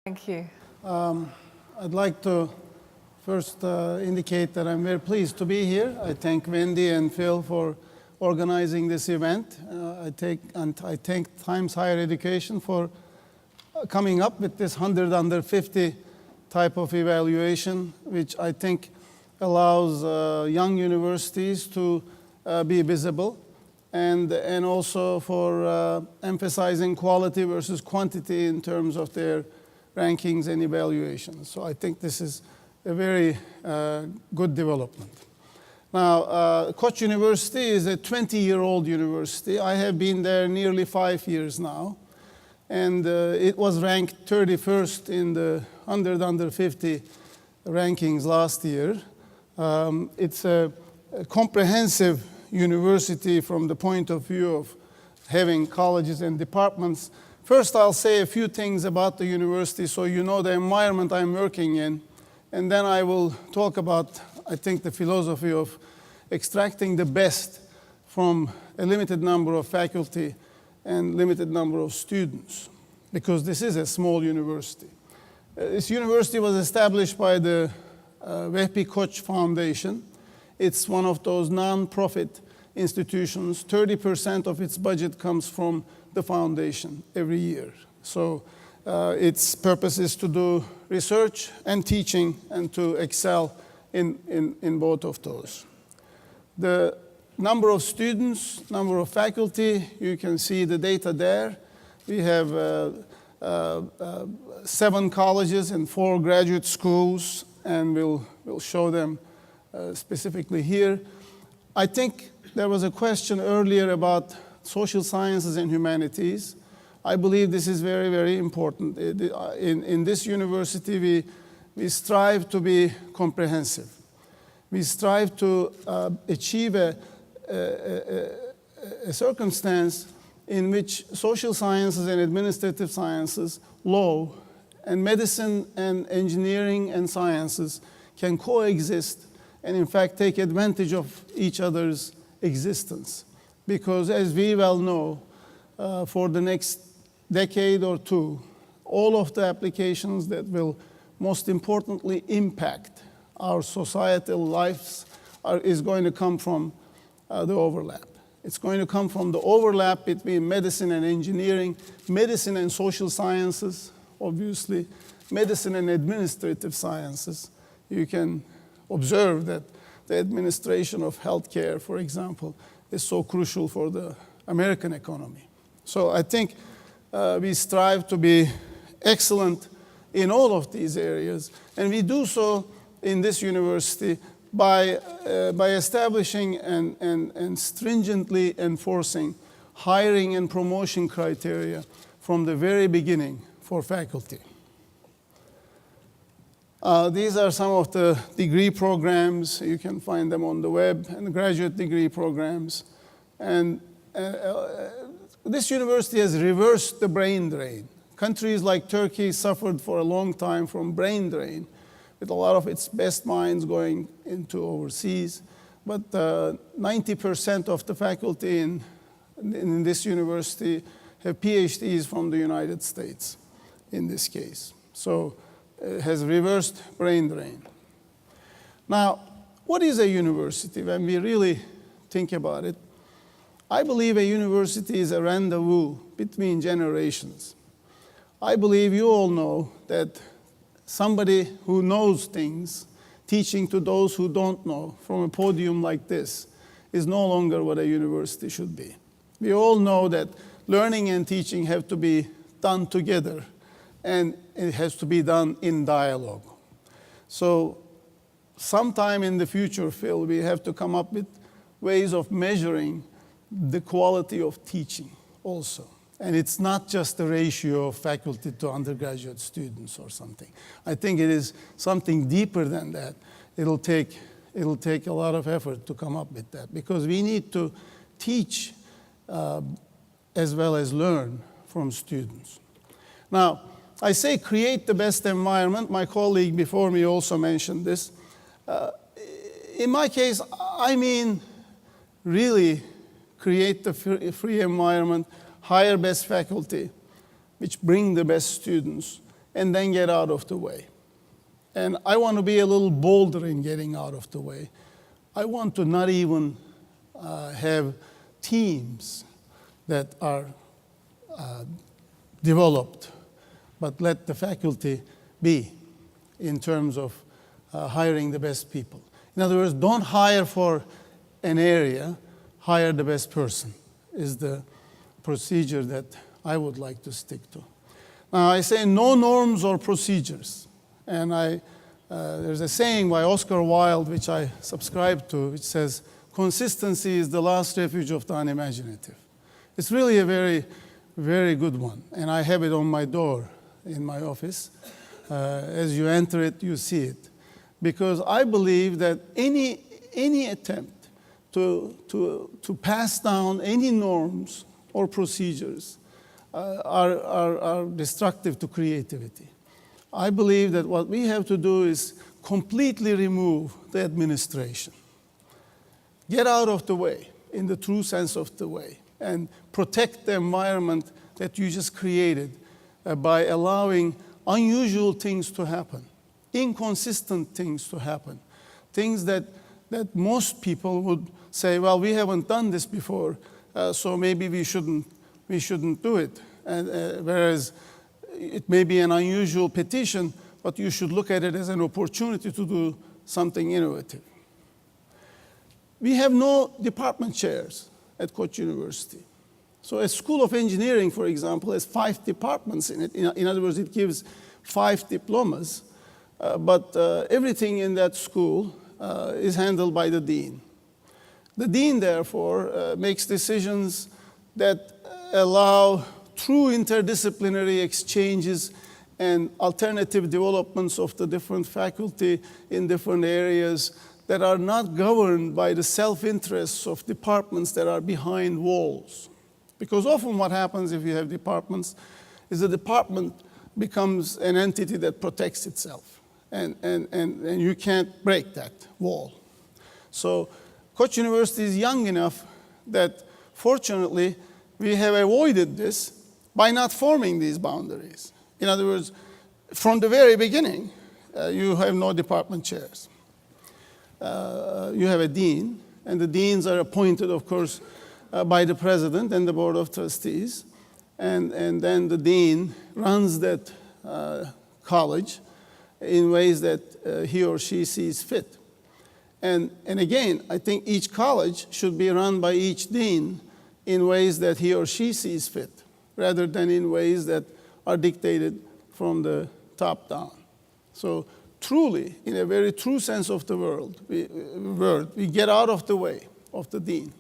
Thank you. I'd like to first indicate that I'm very pleased to be here. I thank Wendy and Phil for organizing this event. I thank Times Higher Education for coming up with this 100 under 50 type of evaluation, which I think allows young universities to be visible, and also for emphasizing quality versus quantity in terms of their rankings and evaluations. So I think this is a very good development. Now, Koç University is a 20-year-old university. I have been there nearly 5 years now, and it was ranked 31st in the 100 under 50 rankings last year. It's a comprehensive university from the point of view of having colleges and departments. First, I'll say a few things about the university so you know the environment I'm working in, and then I will talk about, I think, the philosophy of extracting the best from a limited number of faculty and limited number of students, because this is a small university. This university was established by the Vehbi Koç Foundation. It's one of those non-profit institutions. 30% of its budget comes from the foundation every year. So its purpose is to do research and teaching and to excel in both of those. The number of students, number of faculty, you can see the data there. We have 7 colleges and 4 graduate schools, and we'll show them specifically here. I think there was a question earlier about social sciences and humanities. I believe this is very, very important. In this university, we strive to be comprehensive. We strive to achieve a circumstance in which social sciences and administrative sciences, law, and medicine and engineering and sciences can coexist and in fact take advantage of each other's existence. Because as we well know, for the next decade or two, all of the applications that will most importantly impact our societal lives is going to come from the overlap. It's going to come from the overlap between medicine and engineering, medicine and social sciences, obviously, medicine and administrative sciences. You can observe that the administration of healthcare, for example, is so crucial for the American economy. So I think we strive to be excellent in all of these areas, and we do so in this university by establishing and stringently enforcing hiring and promotion criteria from the very beginning for faculty. These are some of the degree programs. You can find them on the web, and graduate degree programs. And this university has reversed the brain drain. Countries like Turkey suffered for a long time from brain drain, with a lot of its best minds going into overseas. But 90% of the faculty in this university have PhDs from the United States, in this case. So it has reversed brain drain. Now, what is a university when we really think about it? I believe a university is a rendezvous between generations. I believe you all know that somebody who knows things, teaching to those who don't know from a podium like this, is no longer what a university should be. We all know that learning and teaching have to be done together, and it has to be done in dialogue. So sometime in the future, Phil, we have to come up with ways of measuring the quality of teaching also. And it's not just the ratio of faculty to undergraduate students or something. I think it is something deeper than that. It'll take a lot of effort to come up with that, because we need to teach as well as learn from students. Now, I say create the best environment. My colleague before me also mentioned this. In my case, I mean really create the free environment, hire best faculty, which bring the best students, and then get out of the way. And I want to be a little bolder in getting out of the way. I want to not even have teams that are developed, but let the faculty be in terms of hiring the best people. In other words, don't hire for an area, hire the best person, is the procedure that I would like to stick to. Now, I say no norms or procedures. And there's a saying by Oscar Wilde, which I subscribe to, which says, consistency is the last refuge of the unimaginative. It's really a very, very good one. And I have it on my door in my office. As you enter it, you see it. Because I believe that any attempt to pass down any norms or procedures are destructive to creativity. I believe that what we have to do is completely remove the administration. Get out of the way, in the true sense of the way, and protect the environment that you just created by allowing unusual things to happen, inconsistent things to happen, things that most people would say, well, we haven't done this before, so maybe we shouldn't do it. And, whereas it may be an unusual petition, but you should look at it as an opportunity to do something innovative. We have no department chairs at Koç University. So a school of engineering, for example, has 5 departments in it. In other words, it gives 5 diplomas, but everything in that school is handled by the dean. The dean, therefore, makes decisions that allow true interdisciplinary exchanges and alternative developments of the different faculty in different areas that are not governed by the self-interests of departments that are behind walls. Because often what happens if you have departments is the department becomes an entity that protects itself. And you can't break that wall. So Koç University is young enough that fortunately we have avoided this by not forming these boundaries. In other words, from the very beginning, you have no department chairs. You have a dean, and the deans are appointed, of course, by the president and the board of trustees. And then the dean runs that college in ways that he or she sees fit. And again, I think each college should be run by each dean in ways that he or she sees fit, rather than in ways that are dictated from the top down. So truly, in a very true sense of the word, we get out of the way of the dean.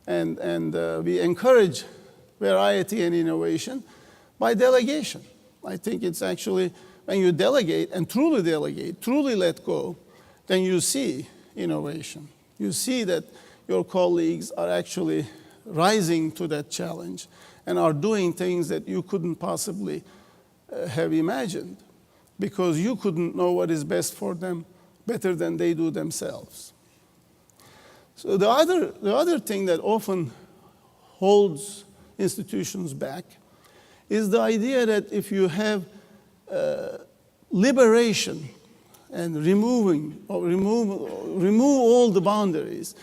And we encourage variety and innovation by delegation. I think it's actually, when you delegate, truly let go, then you see innovation. You see that your colleagues are actually rising to that challenge and are doing things that you couldn't possibly have imagined, because you couldn't know what is best for them better than they do themselves. So the other thing that often holds institutions back is the idea that if you have liberation and remove all the boundaries,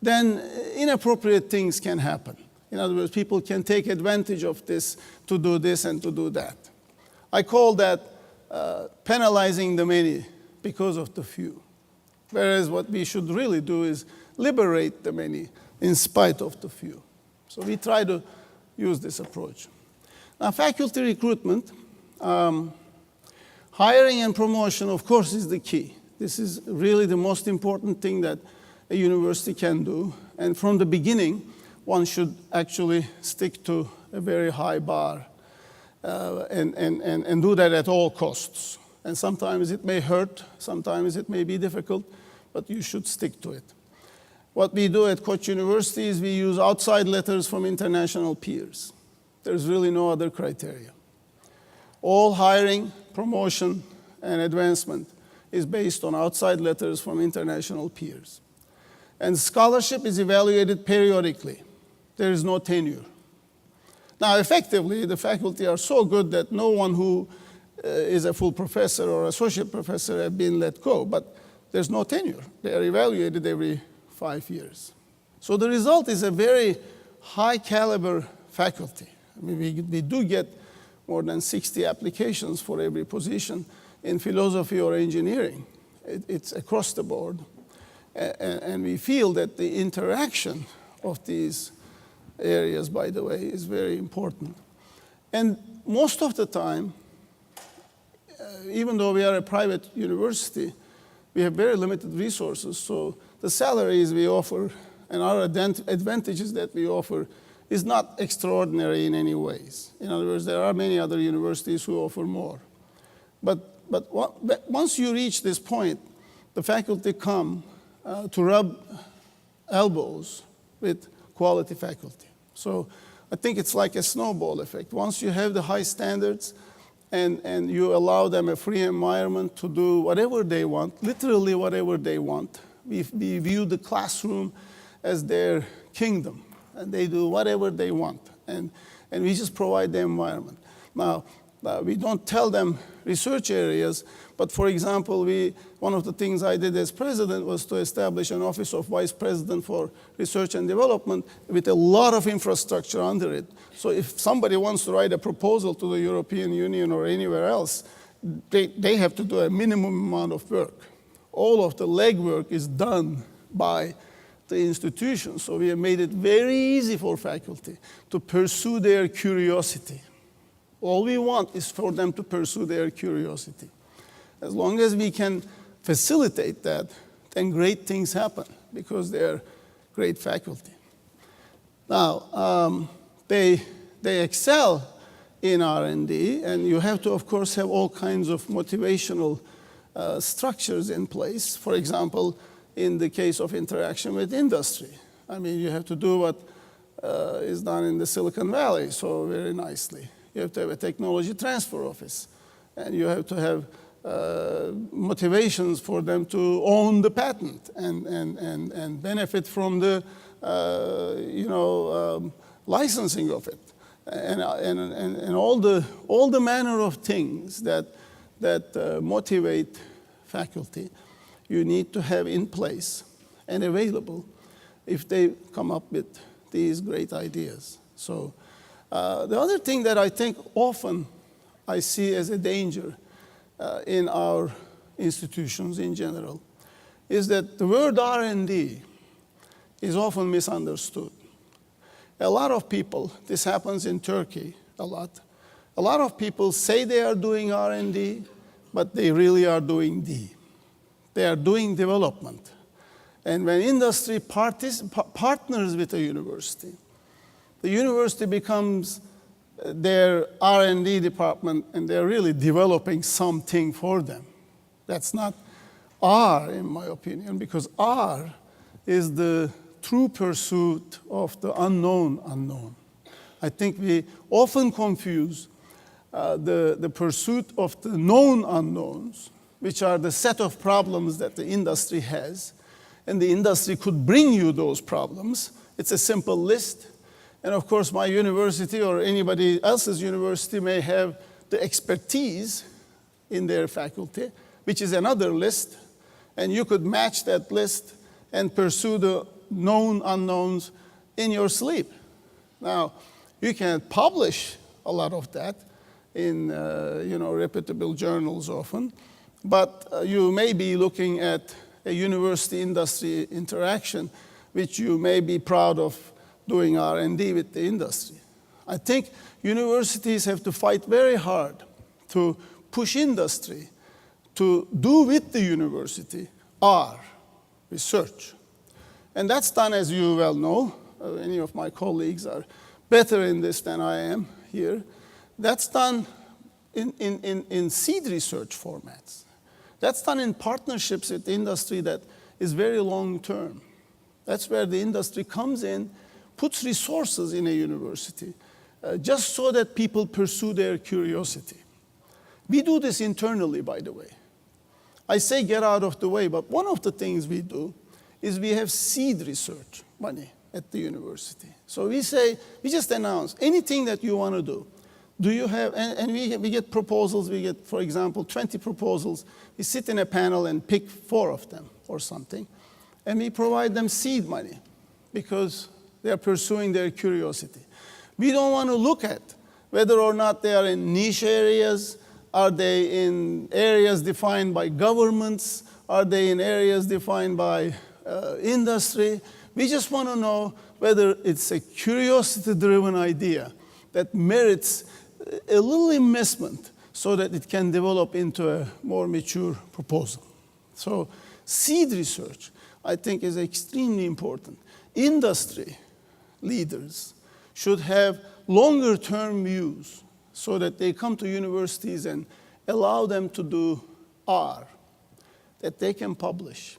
then inappropriate things can happen. In other words, people can take advantage of this to do this and to do that. I call that penalizing the many because of the few. Whereas what we should really do is liberate the many in spite of the few. So we try to use this approach. Now, faculty recruitment, hiring and promotion, of course, is the key. This is really the most important thing that a university can do. And from the beginning, one should actually stick to a very high bar and do that at all costs. And sometimes it may hurt, sometimes it may be difficult, but you should stick to it. What we do at Koç University is we use outside letters from international peers. There's really no other criteria. All hiring, promotion, and advancement is based on outside letters from international peers. And scholarship is evaluated periodically. There is no tenure. Now, effectively, the faculty are so good that no one who is a full professor or associate professor have been let go, but there's no tenure. They are evaluated every 5 years. So the result is a very high caliber faculty. I mean, we do get more than 60 applications for every position in philosophy or engineering. It's across the board. And we feel that the interaction of these areas, by the way, is very important. And most of the time, even though we are a private university, we have very limited resources. So the salaries we offer and our advantages that we offer is not extraordinary in any ways. In other words, there are many other universities who offer more. But once you reach this point, the faculty come to rub elbows with quality faculty. So I think it's like a snowball effect. Once you have the high standards and you allow them a free environment to do whatever they want, literally whatever they want, we view the classroom as their kingdom, and they do whatever they want, and we just provide the environment. Now, we don't tell them research areas, but for example, one of the things I did as president was to establish an office of vice president for research and development with a lot of infrastructure under it. So if somebody wants to write a proposal to the European Union or anywhere else, they have to do a minimum amount of work. All of the legwork is done by the institution. So we have made it very easy for faculty to pursue their curiosity. All we want is for them to pursue their curiosity. As long as we can facilitate that, then great things happen because they're great faculty. Now, they excel in R&D, and you have to, of course, have all kinds of motivational structures in place. For example, in the case of interaction with industry. I mean, you have to do what is done in the Silicon Valley so very nicely. You have to have a technology transfer office, and you have to have motivations for them to own the patent and benefit from the licensing of it, and all the manner of things that motivate faculty. You need to have in place and available if they come up with these great ideas. So the other thing that I think often I see as a danger in our institutions in general is that the word R&D is often misunderstood. A lot of people, this happens in Turkey a lot of people say they are doing R&D, but they really are doing D. They are doing development. And when industry partners with a university, the university becomes their R&D department, and they're really developing something for them. That's not R, in my opinion, because R is the true pursuit of the unknown. I think we often confuse the pursuit of the known unknowns, which are the set of problems that the industry has, and the industry could bring you those problems. It's a simple list. And of course, my university or anybody else's university may have the expertise in their faculty, which is another list, and you could match that list and pursue the known unknowns in your sleep. Now, you can publish a lot of that in reputable journals often, but you may be looking at a university-industry interaction, which you may be proud of doing R&D with the industry. I think universities have to fight very hard to push industry to do with the university R, research. And that's done, as you well know, any of my colleagues are better in this than I am here. That's done in seed research formats. That's done in partnerships with the industry that is very long term. That's where the industry comes in, puts resources in a university, just so that people pursue their curiosity. We do this internally, by the way. I say get out of the way, but one of the things we do is we have seed research money at the university. So we say, we just announce anything that you want to do. Do you have, and we get proposals, we get, for example, 20 proposals. We sit in a panel and pick 4 of them or something, and we provide them seed money because they are pursuing their curiosity. We don't want to look at whether or not they are in niche areas, are they in areas defined by governments, are they in areas defined by industry. We just want to know whether it's a curiosity-driven idea that merits a little investment so that it can develop into a more mature proposal. So seed research, I think, is extremely important. Industry leaders should have longer-term views so that they come to universities and allow them to do R, that they can publish,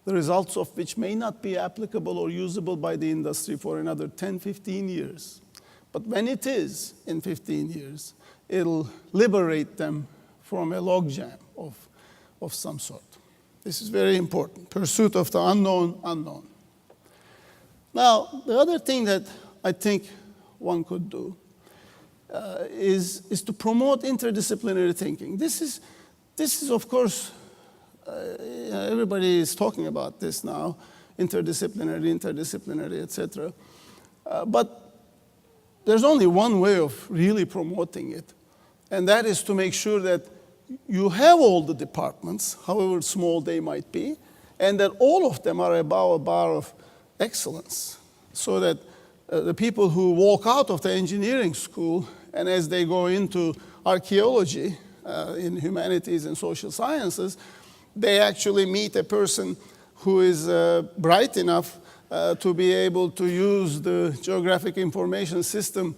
the results of which may not be applicable or usable by the industry for another 10, 15 years. But when it is in 15 years, it'll liberate them from a logjam of some sort. This is very important. Pursuit of the unknown. Now, the other thing that I think one could do is to promote interdisciplinary thinking. This is of course, everybody is talking about this now, interdisciplinary, etc. But there's only one way of really promoting it, and that is to make sure that you have all the departments, however small they might be, and that all of them are above a bar of excellence, so that the people who walk out of the engineering school and as they go into archaeology in humanities and social sciences, they actually meet a person who is bright enough to be able to use the geographic information system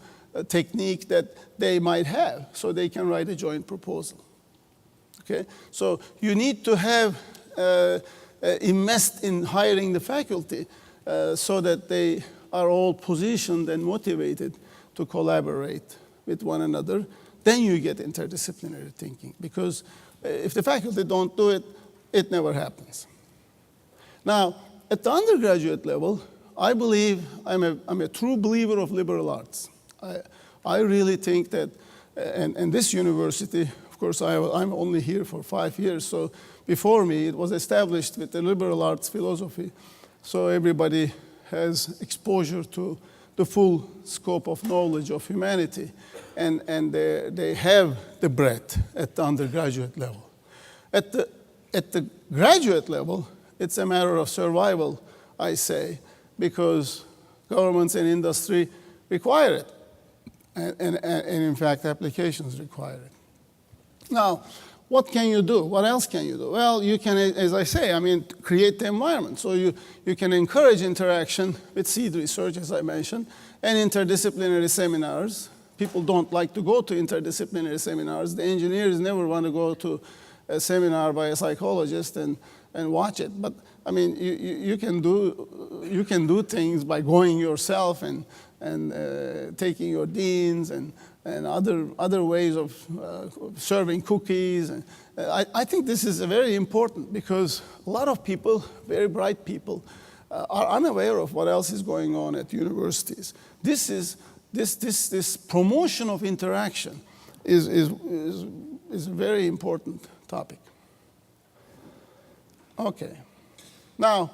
technique that they might have, so they can write a joint proposal. Okay? So you need to have invest in hiring the faculty so that they are all positioned and motivated to collaborate with one another. Then you get interdisciplinary thinking, because if the faculty don't do it, it never happens. Now, at the undergraduate level, I believe I'm a true believer of liberal arts. I really think that, and this university, of course, I'm only here for 5 years, so before me it was established with the liberal arts philosophy, so everybody has exposure to the full scope of knowledge of humanity, and they have the breadth at the undergraduate level. At the graduate level, it's a matter of survival, I say, because governments and industry require it, and in fact, applications require it. Now, what can you do? What else can you do? Well, you can, as I say, create the environment. So you can encourage interaction with seed research, as I mentioned, and interdisciplinary seminars. People don't like to go to interdisciplinary seminars. The engineers never want to go to a seminar by a psychologist and watch it. But you can do things by going yourself and taking your deans and other ways of serving cookies. And I think this is very important, because a lot of people, very bright people, are unaware of what else is going on at universities. This promotion of interaction is a very important topic. Okay. Now,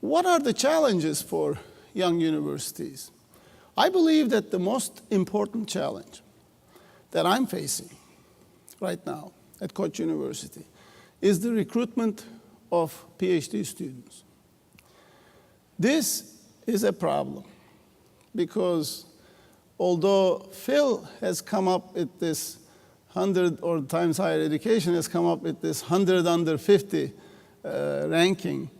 what are the challenges for young universities? I believe that the most important challenge that I'm facing right now at Koç University is the recruitment of PhD students. This is a problem, because although Phil has come up with this 100, or Times Higher Education has come up with this 100 under 50 ranking,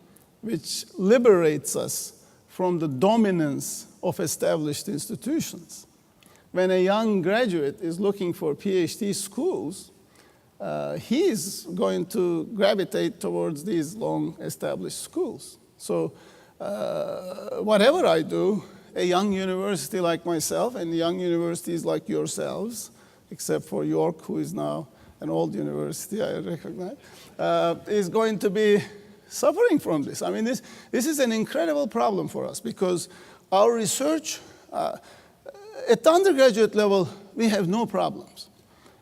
which liberates us from the dominance of established institutions. When a young graduate is looking for PhD schools, he's going to gravitate towards these long-established schools. So whatever I do, a young university like myself and young universities like yourselves, except for York, who is now an old university, I recognize, is going to be suffering from this. This is an incredible problem for us, because our research, at the undergraduate level, we have no problems.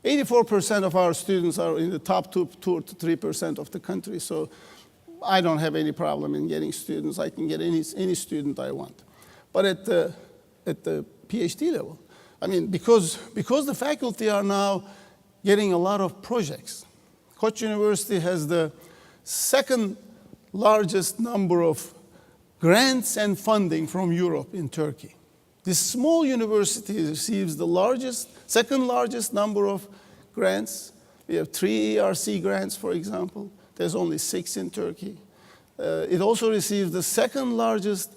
84% of our students are in the top 2 to 3% of the country, so I don't have any problem in getting students. I can get any student I want. But at the PhD level, I mean, because the faculty are now getting a lot of projects. Koç University has the second largest number of grants and funding from Europe in Turkey. This small university receives the second largest number of grants. We have 3 ERC grants, for example. There's only 6 in Turkey. It also receives the second largest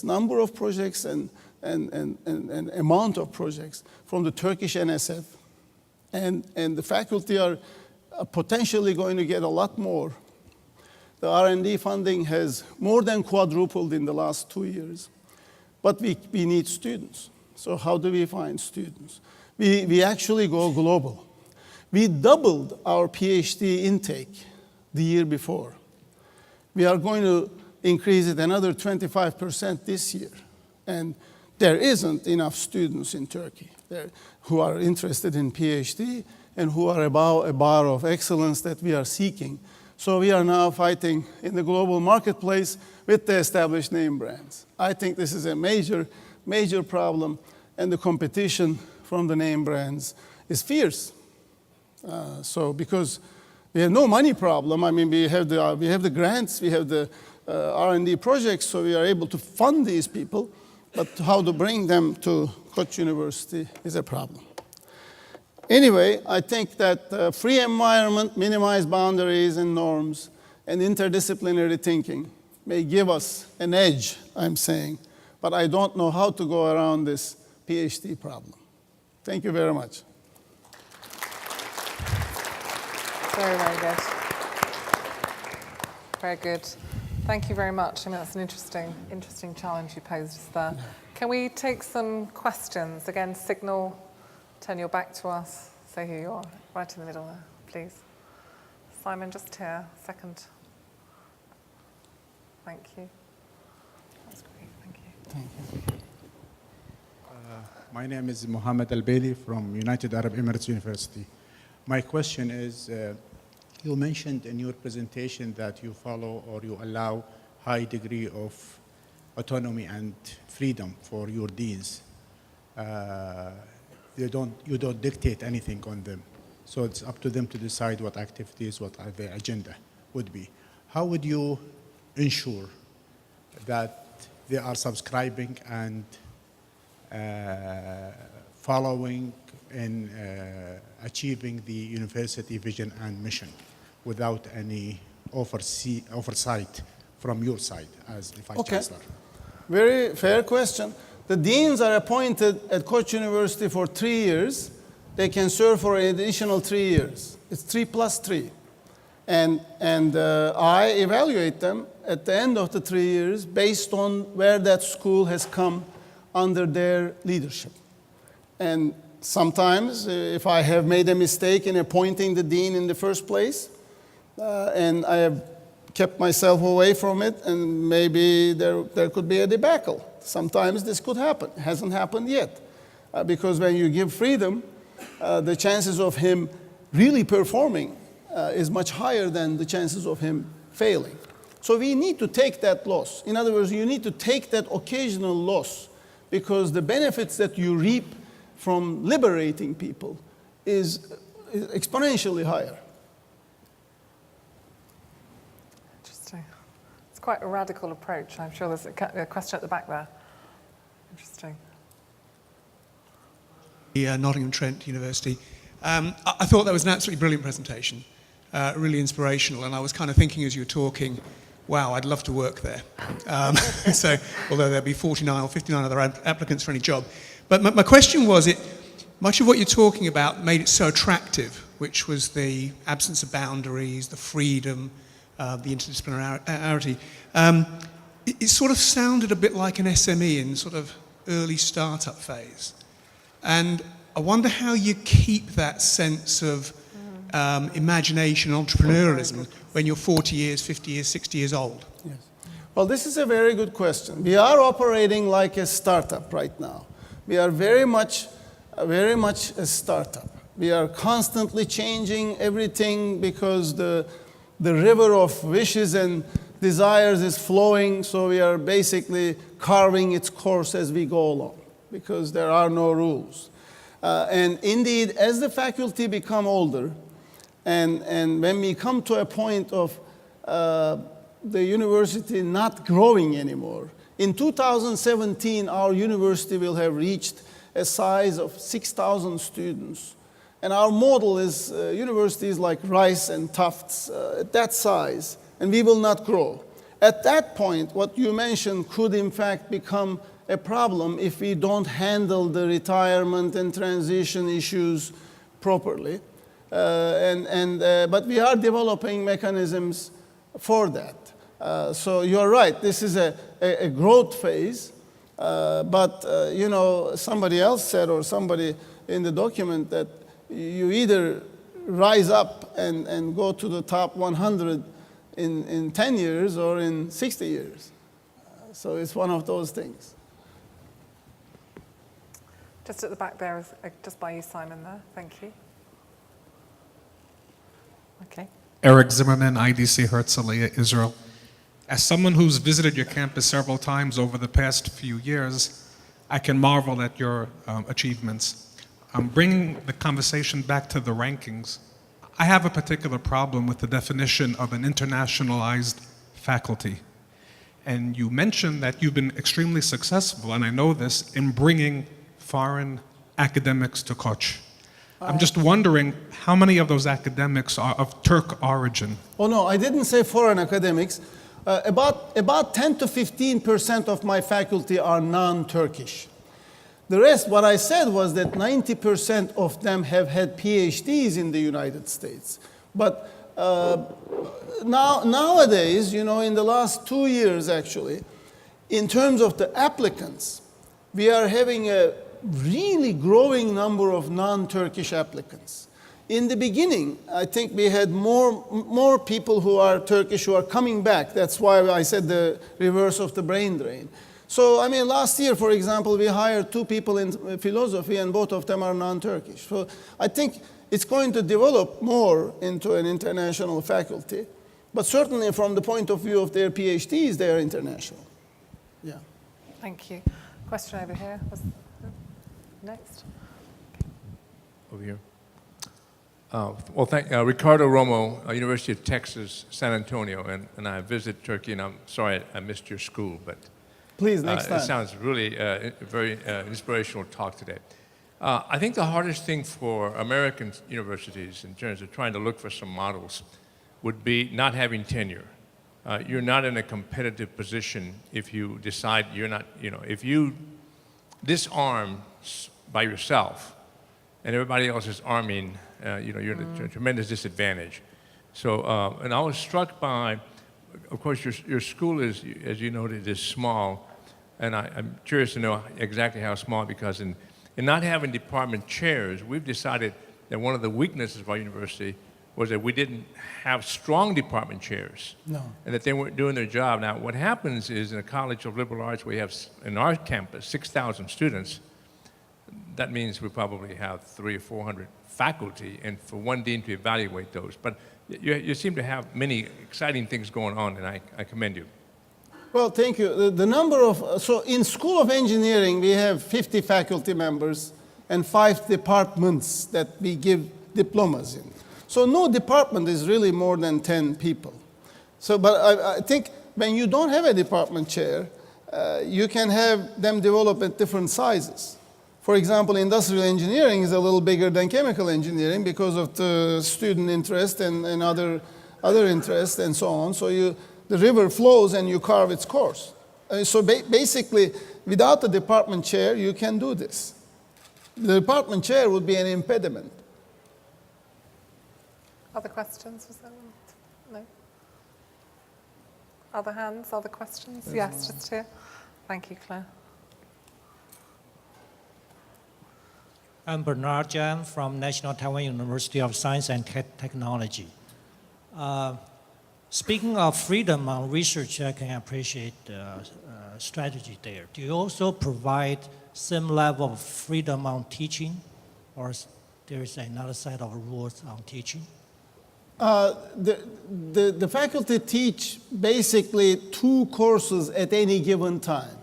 number of projects and amount of projects from the Turkish NSF. And the faculty are potentially going to get a lot more. The R&D funding has more than quadrupled in the last 2 years. But we need students. So how do we find students? We actually go global. We doubled our PhD intake the year before. We are going to increase it another 25% this year. And there isn't enough students in Turkey who are interested in PhD and who are above a bar of excellence that we are seeking. So we are now fighting in the global marketplace with the established name brands. I think this is a major, major problem, and the competition from the name brands is fierce. So because we have no money problem, I mean, we have the grants, we have the R&D projects, so we are able to fund these people, but how to bring them to Koç University is a problem. Anyway, I think that free environment, minimized boundaries and norms, and interdisciplinary thinking may give us an edge, I'm saying, but I don't know how to go around this PhD problem. Thank you very much. Very, very good. Very good. Thank you very much. I mean, that's an interesting challenge you posed there. Can we take some questions? Again, signal, turn your back to us, say who you are. Right in the middle there, please. Simon, just here, second. Thank you. That's great, thank you. Thank you. My name is Mohammed Al-Baili from United Arab Emirates University. My question is, you mentioned in your presentation that you follow or you allow high degree of autonomy and freedom for your deans. You don't dictate anything on them. So it's up to them to decide what activities, what their agenda would be. How would you ensure that they are subscribing and following in achieving the university vision and mission without any oversight from your side as the Vice Chancellor? Very fair question. The deans are appointed at Koç University for 3 years. They can serve for an additional 3 years. It's 3 plus 3. And I evaluate them at the end of the 3 years based on where that school has come under their leadership. And sometimes, if I have made a mistake in appointing the dean in the first place, and I have kept myself away from it, and maybe there could be a debacle. Sometimes this could happen. It hasn't happened yet. Because when you give freedom, the chances of him really performing is much higher than the chances of him failing. So we need to take that loss. In other words, you need to take that occasional loss, because the benefits that you reap from liberating people is exponentially higher. Interesting. It's quite a radical approach. I'm sure there's a question at the back there. Interesting. Nottingham Trent University. I thought that was an absolutely brilliant presentation, really inspirational, and I was kind of thinking as you were talking, wow, I'd love to work there. So, although there'll be 49 or 59 other applicants for any job. But my question was, much of what you're talking about made it so attractive, which was the absence of boundaries, the freedom, the interdisciplinarity. It sort of sounded a bit like an SME in sort of early startup phase. And I wonder how you keep that sense of imagination and entrepreneurialism when you're 40 years, 50 years, 60 years old. Yes. Well, this is a very good question. We are operating like a startup right now. We are very much a startup. We are constantly changing everything because the river of wishes and desires is flowing, so we are basically carving its course as we go along because there are no rules. And indeed, as the faculty become older, and when we come to a point of the university not growing anymore, in 2017, our university will have reached a size of 6,000 students. And our model is universities like Rice and Tufts, at that size, and we will not grow. At that point, what you mentioned could in fact become a problem if we don't handle the retirement and transition issues properly. But we are developing mechanisms for that. So you're right, this is a growth phase, but you know, somebody else said, or somebody in the document, that you either rise up and go to the top 100 in 10 years or in 60 years. So it's one of those things. Just at the back there, just by you, Simon, there. Thank you. Okay. Eric Zimmerman, IDC Herzliya, Israel. As someone who's visited your campus several times over the past few years, I can marvel at your achievements. Bringing the conversation back to the rankings, I have a particular problem with the definition of an internationalized faculty. And you mentioned that you've been extremely successful, and I know this, in bringing foreign academics to Koç. I'm just wondering how many of those academics are of Turk origin? Oh no, I didn't say foreign academics. About 10 to 15% of my faculty are non-Turkish. The rest, what I said was that 90% of them have had PhDs in the United States. But nowadays, you know, in the last 2 years actually, in terms of the applicants, we are having a really growing number of non-Turkish applicants. In the beginning, I think we had more people who are Turkish who are coming back. That's why I said the reverse of the brain drain. So, I mean, last year, for example, we hired 2 people in philosophy, and both of them are non-Turkish. So I think it's going to develop more into an international faculty. But certainly from the point of view of their PhDs, they are international. Yeah. Thank you. Question over here. Next. Over here. Well, Ricardo Romo, University of Texas, San Antonio, and I visited Turkey, and I'm sorry I missed your school, but please, next time. It sounds really very inspirational talk today. I think the hardest thing for American universities in terms of trying to look for some models would be not having tenure. You're not in a competitive position if you decide you're not, you know, if you disarm by yourself and everybody else is arming, you know, you're at a tremendous disadvantage. So, and I was struck by, of course, your school is, as you noted, is small, and I'm curious to know exactly how small, because in not having department chairs, we've decided that one of the weaknesses of our university was that we didn't have strong department chairs. No. And that they weren't doing their job. Now, what happens is in a college of liberal arts, we have, in our campus, 6,000 students. That means we probably have 300 or 400 faculty, and for one dean to evaluate those. But you seem to have many exciting things going on, and I commend you. Well, thank you. The number of, so in School of Engineering, we have 50 faculty members and 5 departments that we give diplomas in. So no department is really more than 10 people. So, but I think when you don't have a department chair, you can have them develop at different sizes. For example, industrial engineering is a little bigger than chemical engineering because of the student interest and other interests and so on. So the river flows and you carve its course. So basically, without the department chair, you can do this. The department chair would be an impediment. Other questions? Was there one? No? Other hands, other questions? Yes, just here. Thank you, Claire. I'm Bernard Jan from National Taiwan University of Science and Technology. Speaking of freedom on research, I can appreciate the strategy there. Do you also provide some level of freedom on teaching, or there is another set of rules on teaching? The faculty teach basically 2 courses at any given time.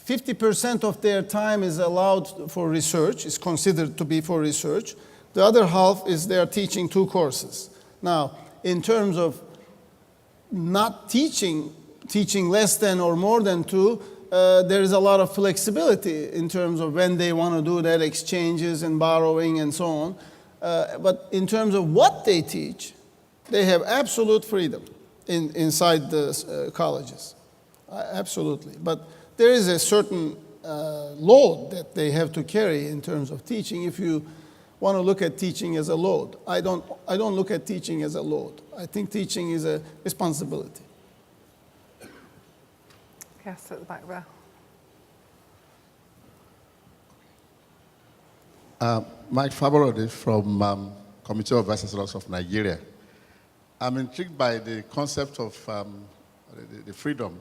50% of their time is allowed for research, is considered to be for research. The other half is they are teaching 2 courses. Now, in terms of not teaching less than or more than 2, there is a lot of flexibility in terms of when they want to do that, exchanges and borrowing and so on. But in terms of what they teach, they have absolute freedom inside the colleges. Absolutely. But there is a certain load that they have to carry in terms of teaching. If you want to look at teaching as a load, I don't look at teaching as a load. I think teaching is a responsibility. Yes, at the back there. Mike Faborode from Committee of Vice Chancellors of Nigeria. I'm intrigued by the concept of the freedom,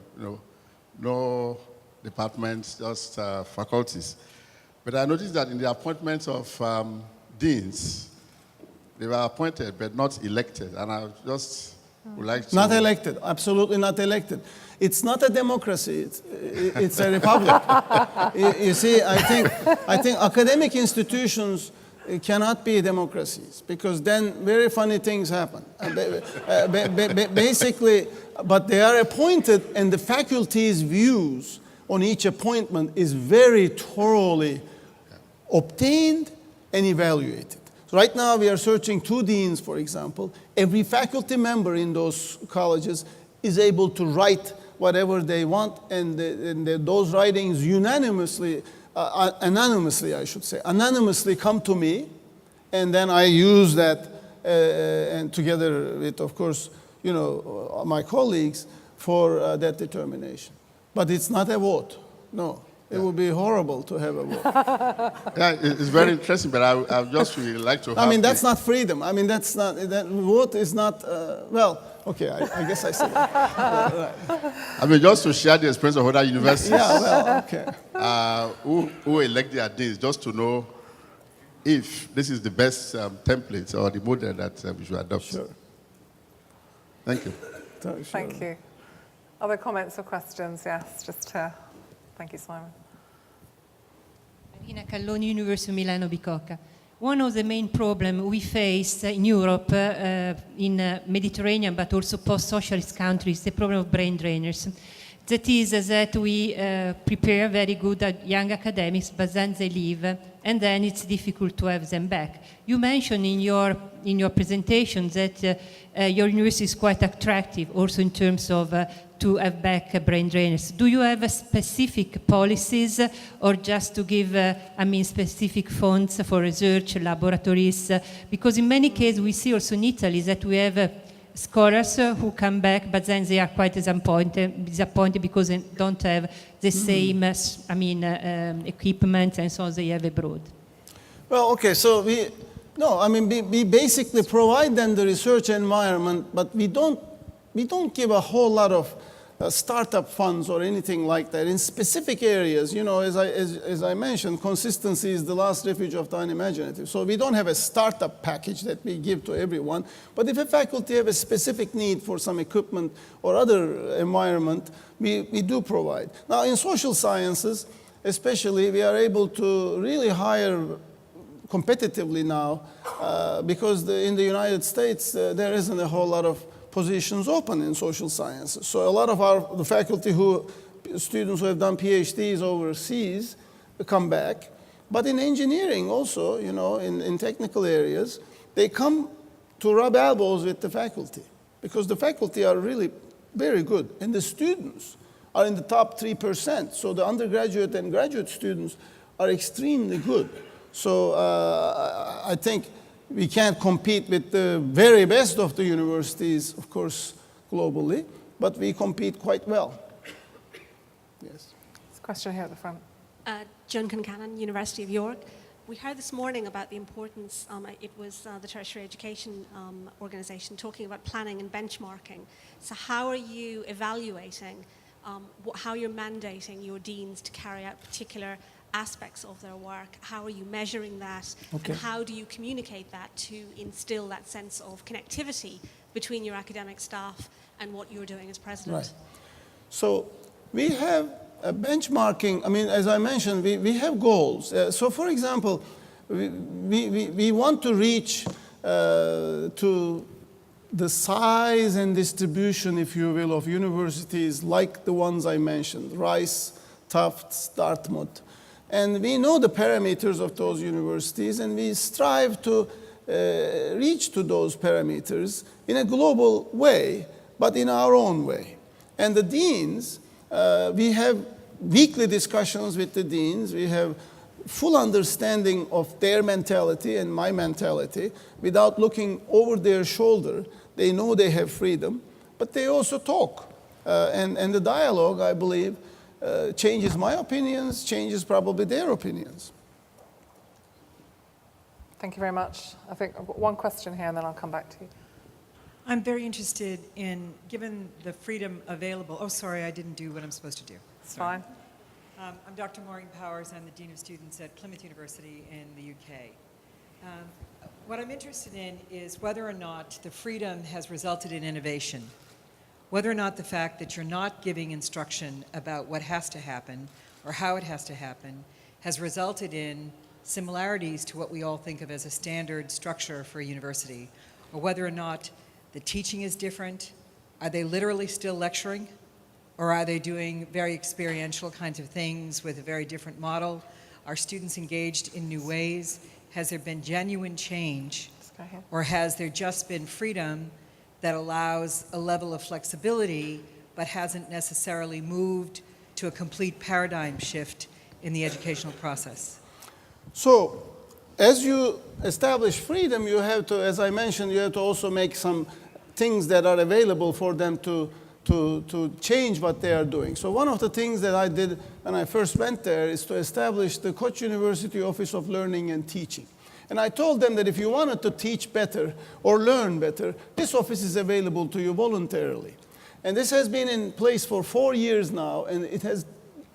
no departments, just faculties. But I noticed that in the appointment of deans, they were appointed but not elected, and I just would like to... Not elected, absolutely not elected. It's not a democracy, it's a republic. You see, I think academic institutions cannot be democracies, because then very funny things happen. Basically, but they are appointed, and the faculty's views on each appointment is very thoroughly obtained and evaluated. So right now we are searching 2 deans, for example. Every faculty member in those colleges is able to write whatever they want, and those writings unanimously, anonymously come to me, and then I use that, and together with, of course, my colleagues for that determination. But it's not a vote, no. It would be horrible to have a vote. Yeah, it's very interesting, but I just really like to have... I mean, that's not freedom. I mean, that vote is not, well, okay, I guess I said that. Yeah, right. I mean, just to share the experience of other universities. Yeah, well, okay. Who elect their deans, just to know if this is the best template or the model that we should adopt. Sure. Thank you. Sure. Thank you. Other comments or questions? Yes, just here. Thank you, Simon. Marina Calloni, University of Milano Bicocca. One of the main problems we face in Europe, in Mediterranean, but also post-socialist countries, the problem of brain drainers. That is that we prepare very good young academics, but then they leave, and then it's difficult to have them back. You mentioned in your presentation that your university is quite attractive, also in terms of to have back brain drainers. Do you have specific policies, or just to give, specific funds for research, laboratories? Because in many cases we see also in Italy that we have scholars who come back, but then they are quite disappointed because they don't have the same, equipment and so on they have abroad. Well, okay, so we basically provide them the research environment, but we don't give a whole lot of startup funds or anything like that in specific areas. As I mentioned, consistency is the last refuge of the unimaginative. So we don't have a startup package that we give to everyone. But if a faculty have a specific need for some equipment or other environment, we do provide. Now, in social sciences, especially, we are able to really hire competitively now because in the United States, there isn't a whole lot of positions open in social sciences. So a lot of the faculty students who have done PhDs overseas come back. But in engineering also, in technical areas, they come to rub elbows with the faculty because the faculty are really very good. And the students are in the top 3%. So the undergraduate and graduate students are extremely good. So I think we can't compete with the very best of the universities, of course, globally, but we compete quite well. Yes. There's a question here at the front. John Concannon, University of York. We heard this morning about the importance, it was the tertiary education organisation talking about planning and benchmarking. So how are you evaluating, how you're mandating your deans to carry out particular aspects of their work? How are you measuring that? Okay. And how do you communicate that to instill that sense of connectivity between your academic staff and what you're doing as president? Right. So we have a benchmarking. I mean, as I mentioned, we have goals. So for example, we want to reach to the size and distribution, if you will, of universities like the ones I mentioned, Rice, Tufts, Dartmouth. And we know the parameters of those universities, and we strive to reach to those parameters in a global way, but in our own way. And the deans, we have weekly discussions with the deans. We have full understanding of their mentality and my mentality without looking over their shoulder. They know they have freedom, but they also talk. And the dialogue, I believe, changes my opinions, changes probably their opinions. Thank you very much. I think I've got one question here and then I'll come back to you. I'm very interested in, given the freedom available, oh, sorry, I didn't do what I'm supposed to do. It's Sorry. fine. I'm Dr. Maureen Powers. I'm the Dean of Students at Plymouth University in the UK. What I'm interested in is whether or not the freedom has resulted in innovation, whether or not the fact that you're not giving instruction about what has to happen or how it has to happen has resulted in similarities to what we all think of as a standard structure for a university, or whether or not the teaching is different. Are they literally still lecturing? Or are they doing very experiential kinds of things with a very different model? Are students engaged in new ways? Has there been genuine change? Or has there just been freedom that allows a level of flexibility but hasn't necessarily moved to a complete paradigm shift in the educational process? So, as you establish freedom, you have to, as I mentioned, you have to also make some things that are available for them to change what they are doing. So one of the things that I did when I first went there is to establish the Koç University Office of Learning and Teaching. And I told them that if you wanted to teach better or learn better, this office is available to you voluntarily. And this has been in place for 4 years now, and it has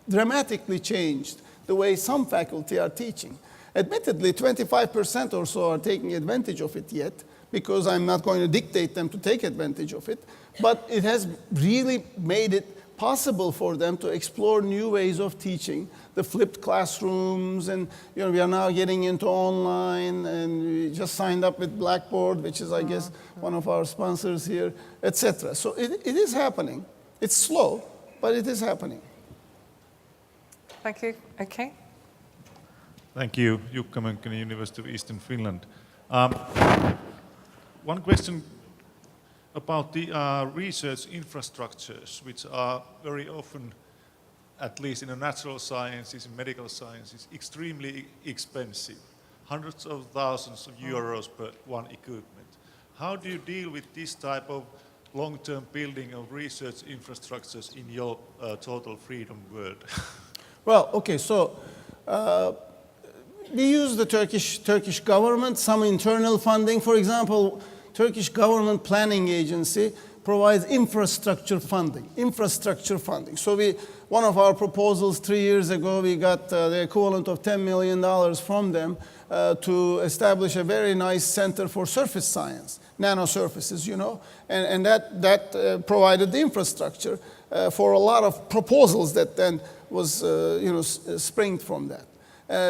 dramatically changed the way some faculty are teaching. Admittedly, 25% or so are taking advantage of it yet, because I'm not going to dictate them to take advantage of it. But it has really made it possible for them to explore new ways of teaching, the flipped classrooms, and we are now getting into online, and we just signed up with Blackboard, which is, I guess, one of our sponsors here, etc. So it is happening. It's slow, but it is happening. Thank you. Okay. Thank you. Jukka Mönkkönen, University of Eastern Finland. One question about the research infrastructures, which are very often, at least in the natural sciences and medical sciences, extremely expensive. Hundreds of thousands of euros per one equipment. How do you deal with this type of long-term building of research infrastructures in your total freedom world? Well, okay, so we use the Turkish government, some internal funding. For example, Turkish government planning agency provides infrastructure funding. So one of our proposals 3 years ago, we got the equivalent of $10 million from them to establish a very nice center for surface science, nanosurfaces, and that provided the infrastructure for a lot of proposals that then was, spring from that.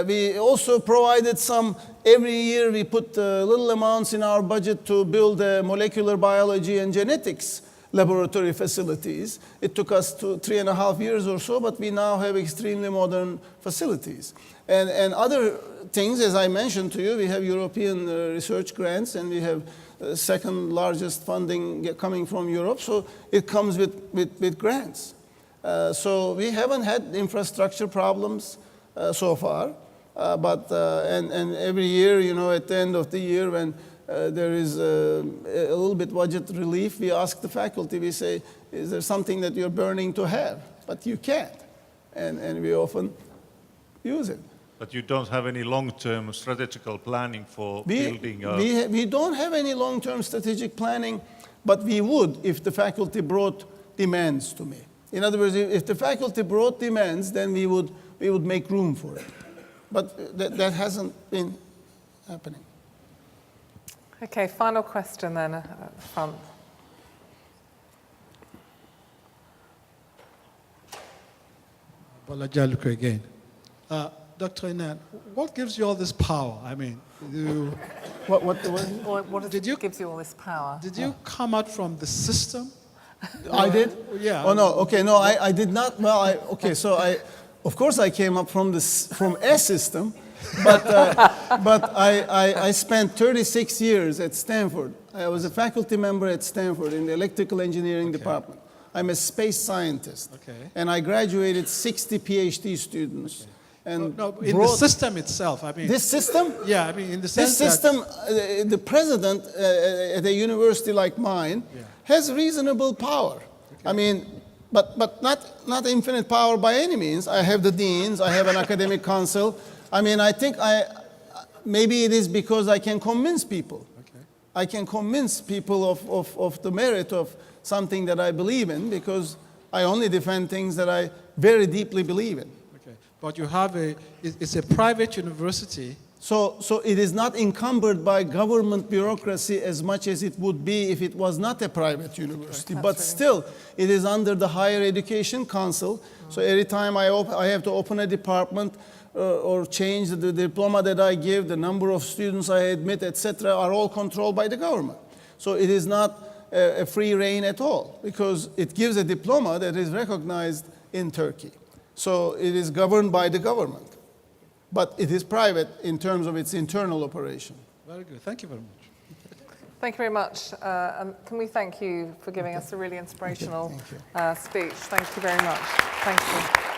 We also provided some, every year we put little amounts in our budget to build molecular biology and genetics laboratory facilities. It took us 3.5 years or so, but we now have extremely modern facilities. And other things, as I mentioned to you, we have European research grants, and we have second largest funding coming from Europe, so it comes with grants. So we haven't had infrastructure problems so far, but every year, at the end of the year, when there is a little bit budget relief, we ask the faculty, we say, is there something that you're burning to have? But you can't, and we often use it. that you don't have any long-term strategical planning for building a... We don't have any long-term strategic planning, but we would if the faculty brought demands to me. In other words, if the faculty brought demands, then we would make room for it. But that hasn't been happening. Okay, final question then at the front. Balajaluka again. Dr. Inan, what gives you all this power? I mean, gives you all this power? Did you come out from the system? I did? Yeah. Oh, no, okay, no, I did not. Well, of course I came up from a system, but I spent 36 years at Stanford. I was a faculty member at Stanford in the electrical engineering department. I'm a space scientist. Okay. And I graduated 60 PhD students. Okay. And in the system itself, I mean. This system? Yeah, I mean, in the sense this system, the president at a university like mine has reasonable power. Okay. I mean, but not infinite power by any means. I have the deans, I have an academic council. I mean, I think maybe it is because I can convince people. Okay. I can convince people of the merit of something that I believe in, because I only defend things that I very deeply believe in. But you have it's a private university. So it is not encumbered by government bureaucracy as much as it would be if it was not a private university. But still, it is under the Higher Education Council. So every time I have to open a department or change the diploma that I give, the number of students I admit, etc., are all controlled by the government. So it is not a free reign at all, because it gives a diploma that is recognized in Turkey. So it is governed by the government, but it is private in terms of its internal operation. Very good. Thank you very much. Thank you very much. And can we thank you for giving us a really inspirational speech? Thank you very much. Thank you.